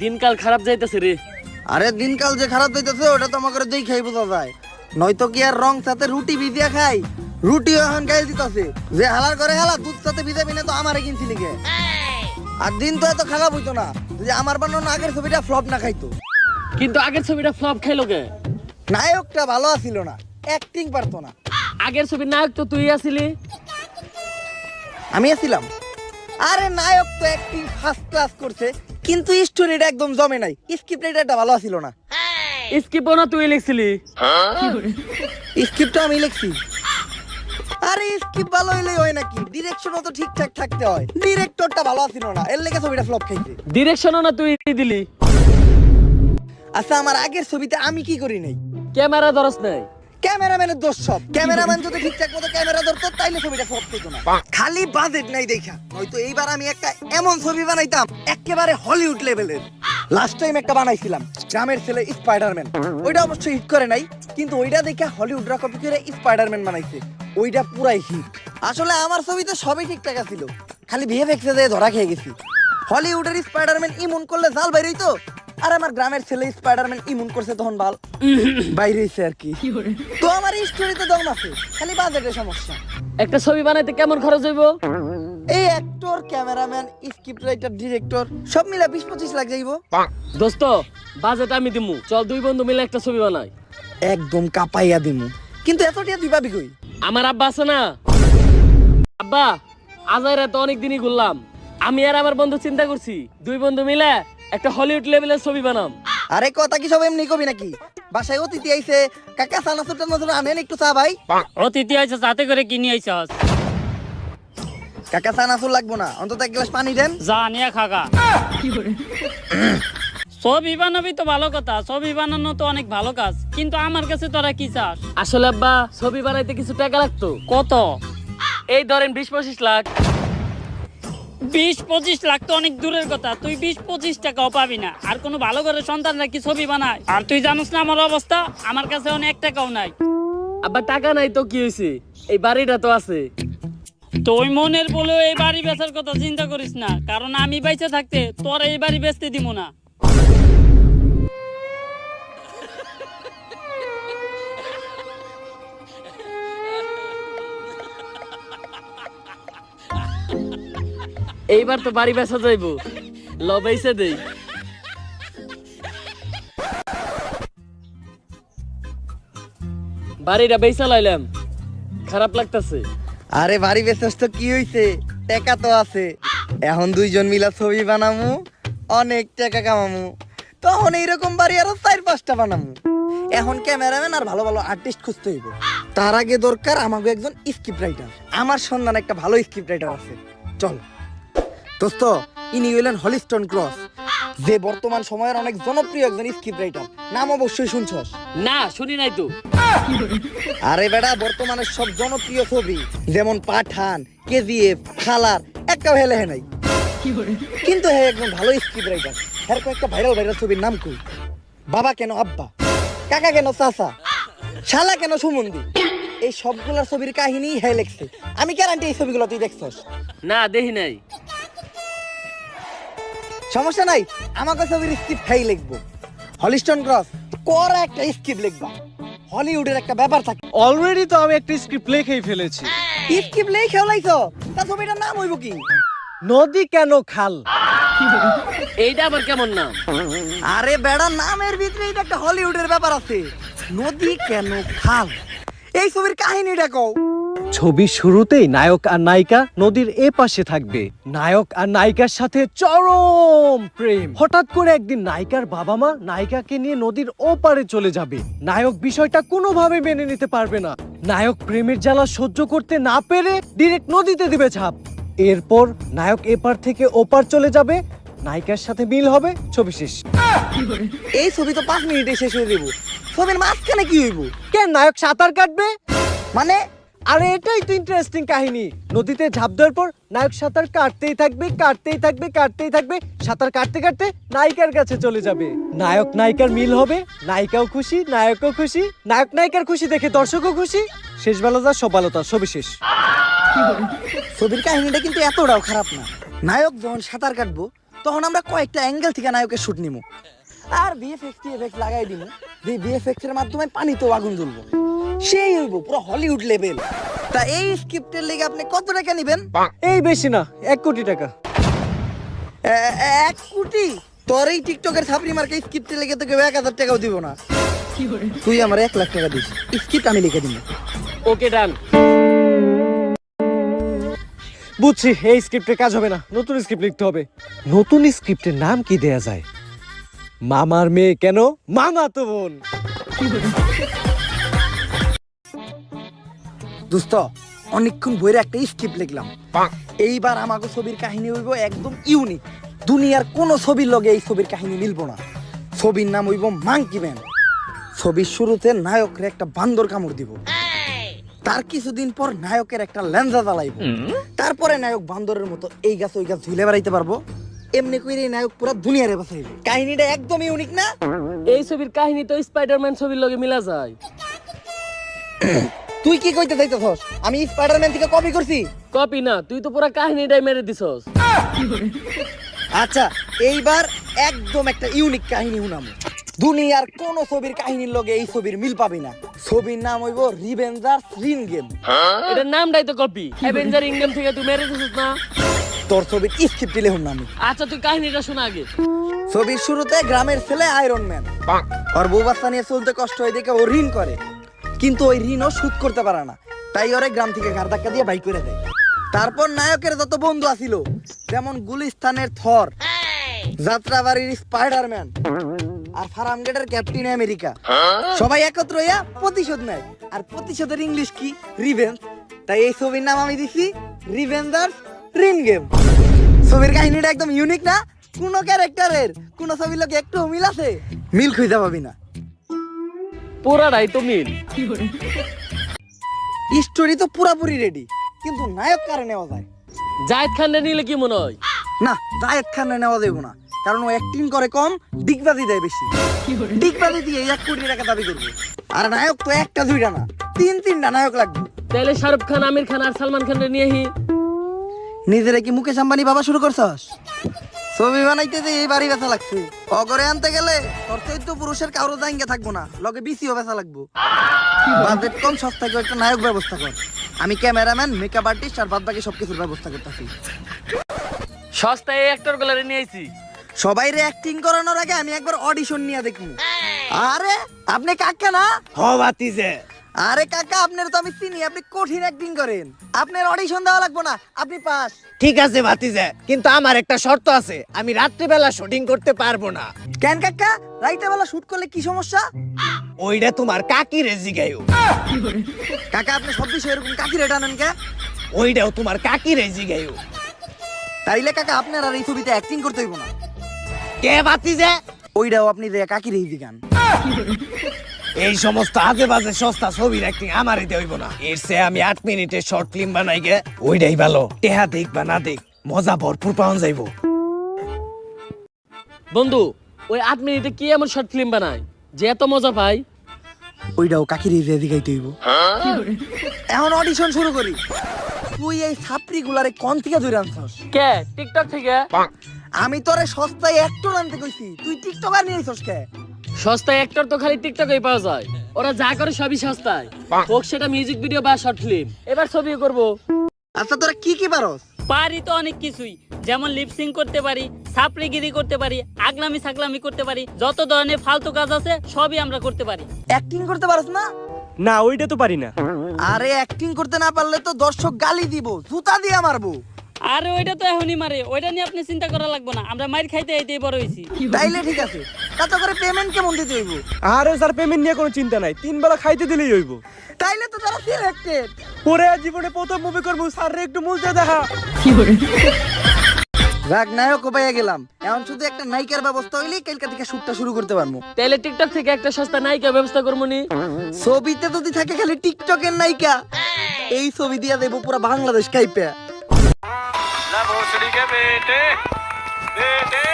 দিনকাল খারাপ যাইতেছে রে। আরে দিনকাল যে খারাপ যাইতেছে ওটা তো আমাকে দেখেই বোঝা যায়। নয়তো কি আর রং সাথে রুটি ভিজিয়া খাই, রুটি এখন গায়ে দিতেছে যে হালার করে হালা দুধ সাথে ভিজাবি না তো আমারে কিনছি লিখে। আর দিন তো এত খারাপ হইতো না যে আমার বানানো আগের ছবিটা ফ্লপ না খাইতো। কিন্তু আগের ছবিটা ফ্লপ খাইলো কে? নায়কটা ভালো ছিল না, অ্যাক্টিং পারতো না। আগের ছবির নায়ক তো তুই আছিলি। আমি ছিলাম। আরে নায়ক তো অ্যাক্টিং ফার্স্ট ক্লাস করছে, কিন্তু স্টোরিটা একদম জমে নাই। স্ক্রিপ্ট রাইটারটা ভালো ছিল না। স্ক্রিপ্টও না তুই লিখছিলি? স্ক্রিপ্টটা আমি লিখছি। আরে স্ক্রিপ্ট ভালো হইলেই হয় নাকি? ডিরেকশনও তো ঠিকঠাক থাকতে হয়। ডিরেক্টরটা ভালো ছিল না, এর লেগে ছবিটা ফ্লপ খাইছে। ডিরেকশনও না তুই দিলি। আচ্ছা, আমার আগের ছবিতে আমি কি করি নাই? ক্যামেরা ধরস নাই। ক্যামেরাম্যানের দোষ সব। ক্যামেরাম্যান যদি ঠিকঠাক মতো ক্যামেরা ধরতো তাইলে ছবিটা ফ্লপ হতো না। খালি বাজেট নাই দেখা, নয়তো এইবার আমি একটা এমন ছবি বানাইতাম একেবারে হলিউড লেভেলের। লাস্ট টাইম একটা বানাইছিলাম গ্রামের ছেলে স্পাইডারম্যান, ওইটা অবশ্য হিট করে নাই, কিন্তু ওইটা দেখে হলিউডরা কপি করে স্পাইডারম্যান বানাইছে, ওইটা পুরাই হিট। আসলে আমার ছবিতে সবই ঠিকঠাক ছিল, খালি ভিএফএক্সে দিয়ে ধরা খেয়ে গেছি। হলিউডের স্পাইডারম্যান ইমন করলে জাল বাইরেই তো, আর আমার গ্রামের ছেলে স্পাইডারম্যান ইমন করছে তখন বাল বাইরে হইছে আর কি। তো আমার স্টোরিতে দম আছে, খালি বাজেটের সমস্যা। একটা ছবি বানাইতে কেমন খরচ হইব? এই actor, cameraman, script writer, director সব মিলে 20-25 লাখ যাইবো। দোস্ত বাজেট আমি দিমু, চল দুই বন্ধু মিলে একটা ছবি বানাই। একদম কাপাইয়া দিমু, কিন্তু এত টিয়া দিবাবি কই? আমার আব্বা আছে না, আব্বা আজাইরা তো অনেক দিনই ঘুরলাম, আমি আর আমার বন্ধু চিন্তা করছি দুই বন্ধু মিলে একটা হলিউড লেভেলের ছবি বানাম। আরে কথা কি সব এমনি কবি নাকি? বাসায় অতিথি আইছে, কাকা সানাসুর টানাসুর আনেন একটু চা ভাই। অতিথি আইছে, সাথে করে কিনে আইছস? কাকা সানাসুর লাগবো না, অন্তত এক গ্লাস পানি দেন। যা নিয়ে খাগা। ছবি বানাবি তো ভালো কথা, ছবি বানানো তো অনেক ভালো কাজ, কিন্তু আমার কাছে তোরা কি চাস? আসলে আব্বা ছবি বানাইতে কিছু টাকা লাগতো। কত? এই ধরেন 20-25 লাখ। 20-25 লাখ তো অনেক দূরের কথা, তুই 20-25 টাকাও পাবি না। আর কোনো ভালো করে সন্তানরা কি ছবি বানায়? আর তুই জানিস না আমার অবস্থা, আমার কাছে অনেক টাকাও নাই। আব্বা টাকা নাই তো কি হয়েছে, এই বাড়িটা তো আছে। তুই মনের বলে এই বাড়ি বেচার কথা চিন্তা করিস না, কারণ আমি বেঁচে থাকতে তোর এই বাড়ি বেচতে দিব না। এইবার তো বাড়ি বেচা যাইব, লবাইছে দেই। বাড়িটা বেচা লাইলাম, খারাপ লাগতাছে। আরে বাড়ি বেচছস তো কি হইছে, টাকা তো আছে। এখন দুইজন মিলা ছবি বানামু, অনেক টাকা কামামু, তখন এইরকম বাড়ি আরো 4-5টা বানামু। এখন ক্যামেরাম্যান আর ভালো ভালো আর্টিস্ট খুঁজতে হইব। তার আগে দরকার আমাকে একজন স্ক্রিপ্ট রাইটার। আমার সন্ধান একটা ভালো স্ক্রিপ্ট রাইটার আছে, চল। দোস্ত, ইনি হইলেন হলিস্টন ক্রস, যে বর্তমান সময়ের অনেক জনপ্রিয় একজন স্ক্রিপ্ট রাইটার। নাম অবশ্যই শুনছস? না শুনি নাই তো। আরে বেটা, বর্তমানে সব জনপ্রিয় ছবি যেমন পাঠান, কেজিএফ, খালার একটা হেলে হে নাই, কিন্তু হ্যাঁ একজন ভালো স্ক্রিপ্ট রাইটার। হ্যাঁ কয়েকটা ভাইরাল ভাইরাল ছবির নাম কই? বাবা কেন আব্বা, কাকা কেন চাচা, শালা কেন সুমন্দি, এই সবগুলা ছবির কাহিনী হ্যাঁ লেখছে। আমি গ্যারান্টি এই ছবিগুলো তুই দেখছস? না দেখি নাই। সমস্যা নাই, আমাকে ছবির স্ক্রিপ্ট হ্যাঁ লিখবো। হলিস্টন ক্রস করা একটা স্ক্রিপ্ট লিখবা, হলিউডের একটা ব্যাপার থাকে। অলরেডি তো আমি একটা স্ক্রিপ্ট লিখেই ফেলেছি। স্ক্রিপ্ট লিখে লাইছো, তার ছবিটার নাম হইব কি? নদী কেন খাল। এইটা আবার কেমন নাম? আরে বেড়া, নামের ভিতরে এটা একটা হলিউডের ব্যাপার আছে। নদী কেন খাল, এই ছবির কাহিনীটা কও। ছবির শুরুতেই নায়ক আর নায়িকা নদীর এ পাশে থাকবে। নায়ক আর নায়িকার সাথে চরম প্রেম। হঠাৎ করে একদিন নায়িকার বাবা মা নায়িকাকে নিয়ে নদীর ওপারে চলে যাবে। নায়ক বিষয়টা কোনোভাবে মেনে নিতে পারবে না। নায়ক প্রেমের জ্বালা সহ্য করতে না পেরে ডিরেক্ট নদীতে দিবে ঝাঁপ। এরপর নায়ক এপার থেকে ওপার চলে যাবে, নায়িকার সাথে মিল হবে, ছবি শেষ। এই ছবি তো 5 মিনিটে শেষ হয়ে যাবো, ছবির মাঝখানে কি হইব? কেন নায়ক সাঁতার কাটবে? মানে আরে এটাই তো ইন্টারেস্টিং কাহিনী। নদীতে ঝাঁপ দেওয়ার পর নায়ক সাঁতার কাটতেই থাকবে, কাটতেই থাকবে, কাটতেই থাকবে, সাঁতার কাটতে কাটতে নায়িকার কাছে চলে যাবে। নায়ক নায়িকার মিল হবে, নায়িকাও খুশি, নায়কও খুশি, নায়ক নায়িকার খুশি দেখে দর্শকও খুশি। শেষ ভালো যা সব ভালো তা, ছবি শেষ। ছবির কাহিনীটা কিন্তু এতটাও খারাপ না। নায়ক যখন সাঁতার কাটবো তখন আমরা কয়েকটা অ্যাঙ্গেল থেকে নায়কের শুট নিব আর ভিএফএক্স লাগাই দিব। যে ভিএফএক্স এর মাধ্যমে পানিতেও আগুন জ্বলবো, সেই হইব পুরো হলিউড লেভেল। তা এই স্ক্রিপ্টের লেগে আপনি কত টাকা নেবেন? এই বেশি না, 1 কোটি টাকা। 1 কোটি? তোর এই টিকটকের ছাপরি মার্কে স্ক্রিপ্টের লেগে তোকে 1000 টাকাও দিব না। তুই আমার 1 লাখ টাকা দিস, স্ক্রিপ্ট আমি লিখে দিব। ওকে ডান। বুঝছি, এই স্ক্রিপ্টে কাজ হবে না, নতুন স্ক্রিপ্ট লিখতে হবে। নতুন স্ক্রিপ্টের নাম কি দেয়া যায়? মামার মেয়ে কেন মামাতো বোন। দোস্ত অনেকক্ষণ বইরে একটা স্ক্রিপ্ট লিখলাম। এইবার আমাকে ছবির কাহিনী হইব একদম ইউনিক। দুনিয়ার কোন ছবির লগে এই ছবির কাহিনী মিলবো না। ছবির নাম হইব মাঙ্কি ম্যান। ছবির শুরুতে নায়করে একটা বান্দর কামড় দিব, তার কিছুদিন পর নায়কের একটা লেঞ্জা জ্বালাইব, তারপরে নায়ক বান্দরের মতো এই গাছ ওই গাছ ঝুলে বেড়াইতে পারবো। এমনি কইরে নায়ক পুরো দুনিয়ারে বাঁচাইব। কাহিনীটা একদম ইউনিক না? এই ছবির কাহিনী তো স্পাইডারম্যান ছবির লগে মিলা যায়। তুই কি কইতে চাইতেছস? আমি স্পাইডারম্যান থেকে কপি করছি? কপি না, তুই তো পুরো কাহিনীটাই মেরে দিছস। আচ্ছা, এইবার একদম একটা ইউনিক কাহিনী শুনাম। দুনিয়ার কোন ছবির কাহিনীর লগে এই ছবির মিল পাবি না। ছবির নাম হইব রিভেঞ্জার্স রিন গেম। এটার নামটাই তো কপি। অ্যাভেঞ্জার ইংগেম থেকে তুই মেরে দিছস না? তোর ছবির স্ক্রিপ্ট লিখুন নাম। আচ্ছা তুই কাহিনীটা শোনা আগে। ছবির শুরুতে গ্রামের ছেলে আয়রন ম্যান, ওর বউ বাচ্চা নিয়ে চলতে কষ্ট হয় দেখে ও ঋণ করে, কিন্তু ওই ঋণও শোধ করতে পারে না, তাই ওরে গ্রাম থেকে ঘাড় ধাক্কা দিয়ে বাইক করে দেয়। তারপর নায়কের যত বন্ধু আছিল, যেমন গুলিস্তানের থর, যাত্রাবাড়ির স্পাইডারম্যান আর ফার্মগেটের ক্যাপ্টেন আমেরিকা, সবাই একত্র হইয়া প্রতিশোধ নেয়। আর প্রতিশোধের ইংলিশ কি? রিভেঞ্জ। তাই এই ছবির নাম আমি দিছি রিভেঞ্জার্স রিন গেম। ছবির কাহিনীটা একদম ইউনিক না? কোন ক্যারেক্টারের কোন ছবির লোক একটু মিল আছে? মিল খুঁজে পাবি না। পুরাটাই তো মিল। স্টোরি তো পুরাপুরি রেডি, কিন্তু নায়ক কারে নেওয়া যায়? জায়েদ খান নিলে কি মনে হয়? না, জায়েদ খানে নেওয়া যাবে না, কারণ ও অ্যাক্টিং করে কম, ডিগবাজি দেয় বেশি। ডিগবাজি দিয়ে 1 কোটি টাকা দাবি করবে। আর নায়ক তো একটা দুইটা না, 3-3টা নায়ক লাগবে। তাহলে শাহরুখ খান, আমির খান আর সালমান খান নিয়ে হি। নিজেরা কি মুকেশ আম্বানি বাবা শুরু করছস? ছবি বানাইতে যে এই বাড়ি বেচা লাগছে, অগরে আনতে গেলে তোর চৈত্য পুরুষের কারো জায়গা থাকবো না, লগে বিসিও বেচা লাগবো। বাজেট কম, সস্তায় একটা নায়ক ব্যবস্থা কর। আমি ক্যামেরাম্যান, মেকআপ আর্টিস্ট আর বাদ বাকি সবকিছুর ব্যবস্থা করতেছি। সস্তায় এই অ্যাক্টর গুলারে নিয়ে আইছি। সবাইরে অ্যাক্টিং করানোর আগে আমি একবার অডিশন নিয়ে দেখবো। আরে আপনি কাকা না? হ বাতিজে। আরে কাকা, আপনার তো আমি চিনি, আপনি কঠিন অ্যাক্টিং করেন। আপনার অডিশন দেওয়া লাগবে না, আপনি পাস। ঠিক আছে বাতিজে, কিন্তু আমার একটা শর্ত আছে, আমি রাত্রিবেলা শুটিং করতে পারবো না। কেন কাকা? রাইতে বেলা শুট করলে কি সমস্যা? ওইটা তোমার কাকি রেজি গাইও। কাকা, আপনি সব বিষয় এরকম কাকি রেট আনেন কে? ওইটাও তোমার কাকি রেজি গাইও। তাইলে কাকা আপনার আর এই ছবিতে অ্যাক্টিং করতে হইব না। কে বাতিজে? ওইটাও আপনি যে কাকি রেজি গান। এই সমস্ত আজে বাজে সস্তা ছবির অ্যাক্টিং আমারই হইব না। এর চেয়ে আমি 8 মিনিটের শর্ট ফিল্ম বানাই গে, ওইটাই ভালো। টেহা দেখ বা না দেখ, মজা ভরপুর পাওয়া যাইব। বন্ধু, ওই 8 মিনিটে কি এমন শর্ট ফিল্ম বানায় যে এত মজা পাই? ওইটাও কাকি রেজি গাইতে হইব। এখন অডিশন শুরু করি। তুই এই ছাত্রী গুলারে কোন থেকে ধরে আনছস? কে টিকটক থেকে? আমি তোরে সস্তায় অ্যাক্টর আনতে কইছি, তুই টিকটকার নিয়ে আইছস কে? সস্তায় অ্যাক্টর তো খালি টিকটকেই পাওয়া যায়। ওরা যা করে সবই সস্তায়, হোক সেটা মিউজিক ভিডিও বা শর্ট ফিল্ম। এবার ছবিও করবো। আচ্ছা, তোরা কি কি পারস? পারি তো অনেক কিছুই, যেমন লিপসিং করতে পারি, সাপড়িগিরি করতে পারি, আগলামি সাকলামি করতে পারি, যত ধরনের ফালতু কাজ আছে সবই আমরা করতে পারি। অ্যাক্টিং করতে পারস না? না, ওইটা তো পারি না। আরে অ্যাক্টিং করতে না পারলে তো দর্শক গালি দিব, জুতা দিয়ে মারবো। আরে ওইটা তো এখনই মারে, ওইটা নিয়ে আপনি চিন্তা করা লাগবে না, আমরা মার খাইতে এইটাই বড় হইছি। তাইলে ঠিক আছে, কত করে পেমেন্ট কেমন দিতে হইব? আরে স্যার, পেমেন্ট নিয়ে কোনো চিন্তা নাই, 3 বেলা খাইতে দিলেই হইব। তাইলে তো তারা সিলেক্টেড। পরে জীবনে প্রথম মুভি করবো, স্যার একটু মুজতে দেখা। রাগ নায়ক পাইয়া গেলাম, এখন শুধু একটা নায়িকার ব্যবস্থা হইলেই কালকে থেকে শুটটা শুরু করতে পারবো। তাহলে টিকটক থেকে একটা সস্তা নায়িকা ব্যবস্থা করবো নি? ছবিতে যদি থাকে খালি টিকটকের নায়িকা, এই ছবি দিয়া দেবো পুরো বাংলাদেশ কাইপে। भोसड़ी के बेटे बेटे